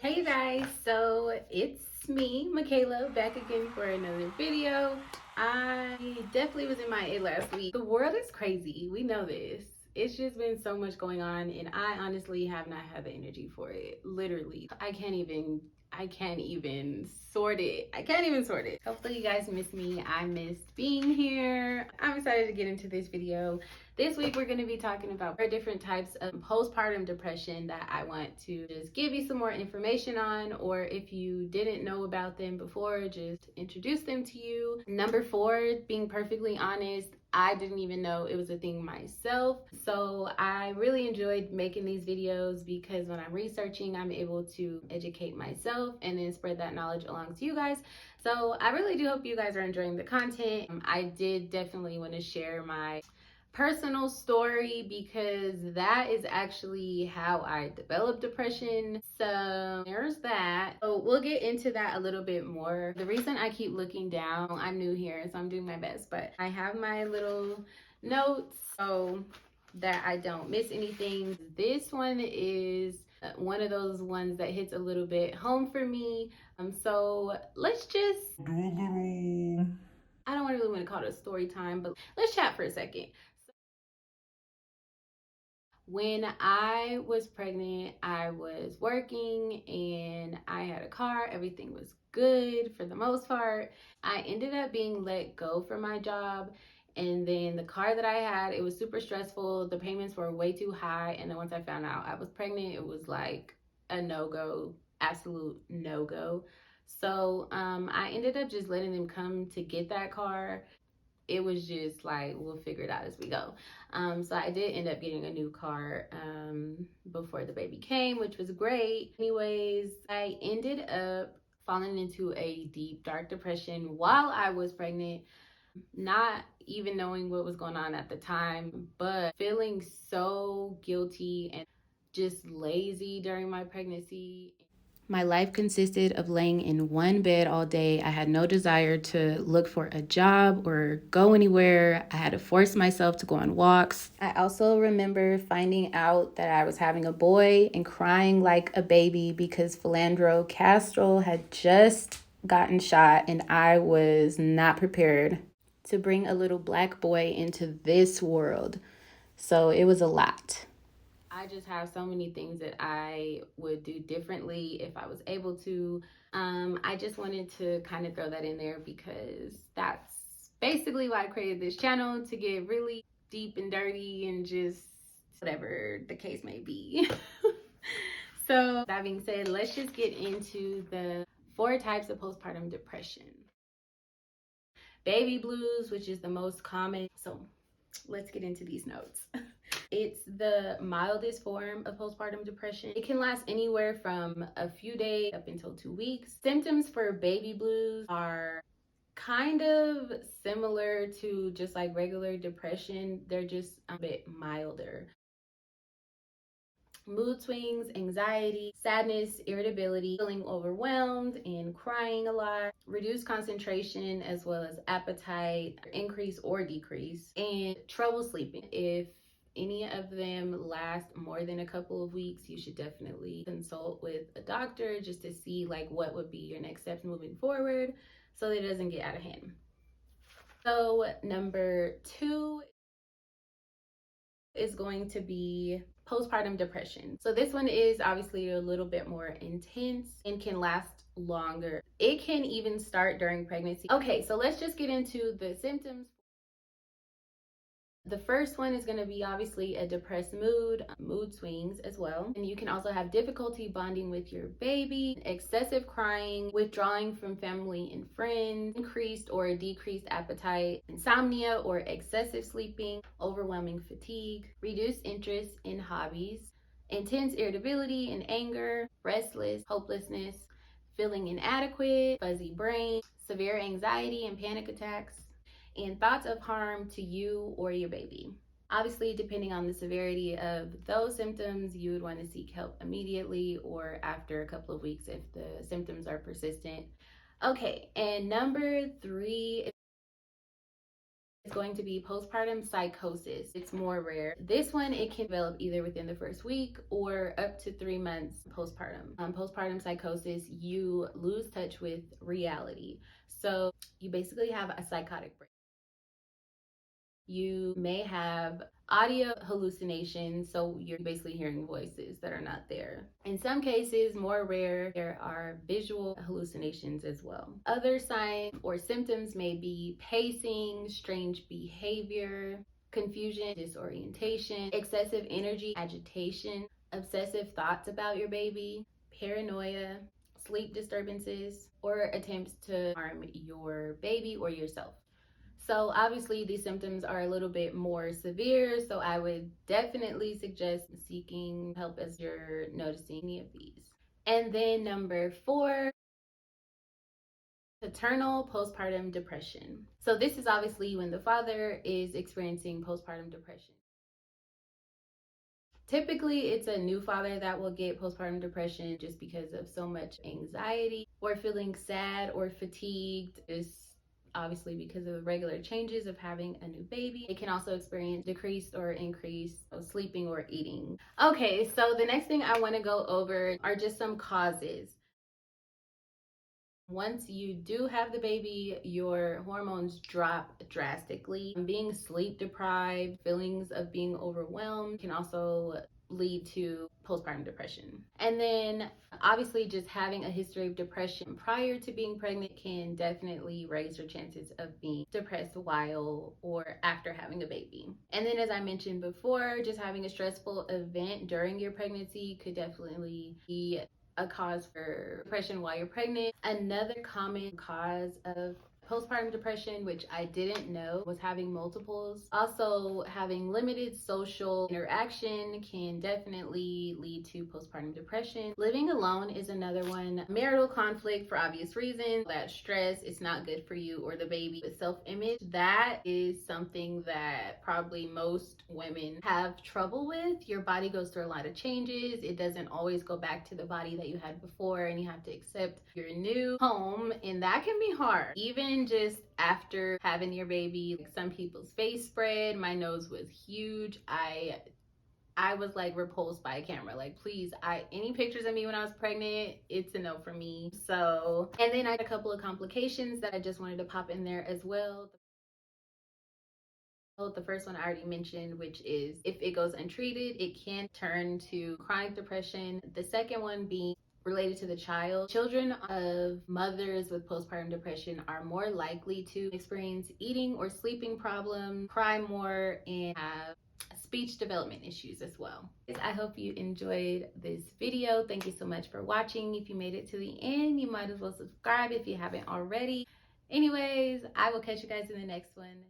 Hey you guys, so it's me, Michaela, back again for another video. I definitely was in my A last week. The world is crazy, we know this. It's just been so much going on and I honestly have not had the energy for it. Literally. I can't even sort it. I can't even sort it. Hopefully you guys miss me. I missed being here. I'm excited to get into this video. This week we're going to be talking about different types of postpartum depression that I want to just give you some more information on, or if you didn't know about them before, just introduce them to you. Number 4, being perfectly honest, I didn't even know it was a thing myself. So I really enjoyed making these videos because when I'm researching, I'm able to educate myself and then spread that knowledge along to you guys. So I really do hope you guys are enjoying the content. I did definitely want to share my personal story because that is actually how I developed depression. So there's that. So we'll get into that a little bit more. The reason I keep looking down, I'm new here, so I'm doing my best, but I have my little notes so that I don't miss anything. This one is one of those ones that hits a little bit home for me. So let's just do a little, I don't really want to call it a story time, but let's chat for a second. When I was pregnant, I was working and I had a car. Everything was good for the most part. I ended up being let go from my job. And then the car that I had, it was super stressful. The payments were way too high. And then once I found out I was pregnant, it was like a no-go, absolute no-go. So I ended up just letting them come to get that car. It was just like, we'll figure it out as we go. So I did end up getting a new car before the baby came, which was great. Anyways, I ended up falling into a deep, dark depression while I was pregnant, not even knowing what was going on at the time, but feeling so guilty and just lazy during my pregnancy. My life consisted of laying in one bed all day. I had no desire to look for a job or go anywhere. I had to force myself to go on walks. I also remember finding out that I was having a boy and crying like a baby because Philandro Castro had just gotten shot and I was not prepared to bring a little black boy into this world. So it was a lot. I just have so many things that I would do differently if I was able to. I just wanted to kind of throw that in there because that's basically why I created this channel, to get really deep and dirty and just whatever the case may be. So that being said, let's just get into the 4 types of postpartum depression. Baby blues, which is the most common. So let's get into these notes. It's the mildest form of postpartum depression. It can last anywhere from a few days up until 2 weeks. Symptoms for baby blues are kind of similar to just like regular depression. They're just a bit milder. Mood swings, anxiety, sadness, irritability, feeling overwhelmed and crying a lot, reduced concentration as well as appetite, increase or decrease, and trouble sleeping. If any of them last more than a couple of weeks, you should definitely consult with a doctor just to see like what would be your next steps moving forward so that it doesn't get out of hand. So number 2 is going to be postpartum depression. So this one is obviously a little bit more intense and can last longer. It can even start during pregnancy. Okay, so let's just get into the symptoms. The first one is going to be obviously a depressed mood swings as well. And you can also have difficulty bonding with your baby, excessive crying, withdrawing from family and friends, increased or decreased appetite, insomnia or excessive sleeping, overwhelming fatigue, reduced interest in hobbies, intense irritability and anger, restless, hopelessness, feeling inadequate, fuzzy brain, severe anxiety and panic attacks, and thoughts of harm to you or your baby. Obviously, depending on the severity of those symptoms, you would want to seek help immediately or after a couple of weeks if the symptoms are persistent. Okay, and number 3 It's going to be postpartum psychosis. It's more rare. This one, it can develop either within the first week or up to 3 months postpartum. Postpartum psychosis, you lose touch with reality. So you basically have a psychotic break. You may have audio hallucinations, so you're basically hearing voices that are not there. In some cases, more rare, there are visual hallucinations as well. Other signs or symptoms may be pacing, strange behavior, confusion, disorientation, excessive energy, agitation, obsessive thoughts about your baby, paranoia, sleep disturbances, or attempts to harm your baby or yourself. So obviously these symptoms are a little bit more severe, so I would definitely suggest seeking help as you're noticing any of these. And then number 4, paternal postpartum depression. So this is obviously when the father is experiencing postpartum depression. Typically, it's a new father that will get postpartum depression just because of so much anxiety or feeling sad or fatigued. Is obviously because of the regular changes of having a new baby. They can also experience decreased or increased sleeping or eating. Okay, so the next thing I want to go over are just some causes. Once you do have the baby, your hormones drop drastically. Being sleep deprived, feelings of being overwhelmed can also lead to postpartum depression. And then obviously just having a history of depression prior to being pregnant can definitely raise your chances of being depressed while or after having a baby. And then as I mentioned before, just having a stressful event during your pregnancy could definitely be a cause for depression while you're pregnant. Another common cause of postpartum depression, which I didn't know, was having multiples. Also, having limited social interaction can definitely lead to postpartum depression. Living alone is another one. Marital conflict, for obvious reasons. That stress is not good for you or the baby. Self-image, that is something that probably most women have trouble with. Your body goes through a lot of changes. It doesn't always go back to the body that you had before, and you have to accept your new home, and that can be hard. Even just after having your baby, like some people's face spread, my nose was huge. I was like repulsed by a camera. Like, please, any pictures of me when I was pregnant, it's a no for me. So, and then I had a couple of complications that I just wanted to pop in there as well. The first one I already mentioned, which is if it goes untreated, it can turn to chronic depression. The second one being related to the child. Children of mothers with postpartum depression are more likely to experience eating or sleeping problems, cry more, and have speech development issues as well. I hope you enjoyed this video. Thank you so much for watching. If you made it to the end, you might as well subscribe if you haven't already. Anyways, I will catch you guys in the next one.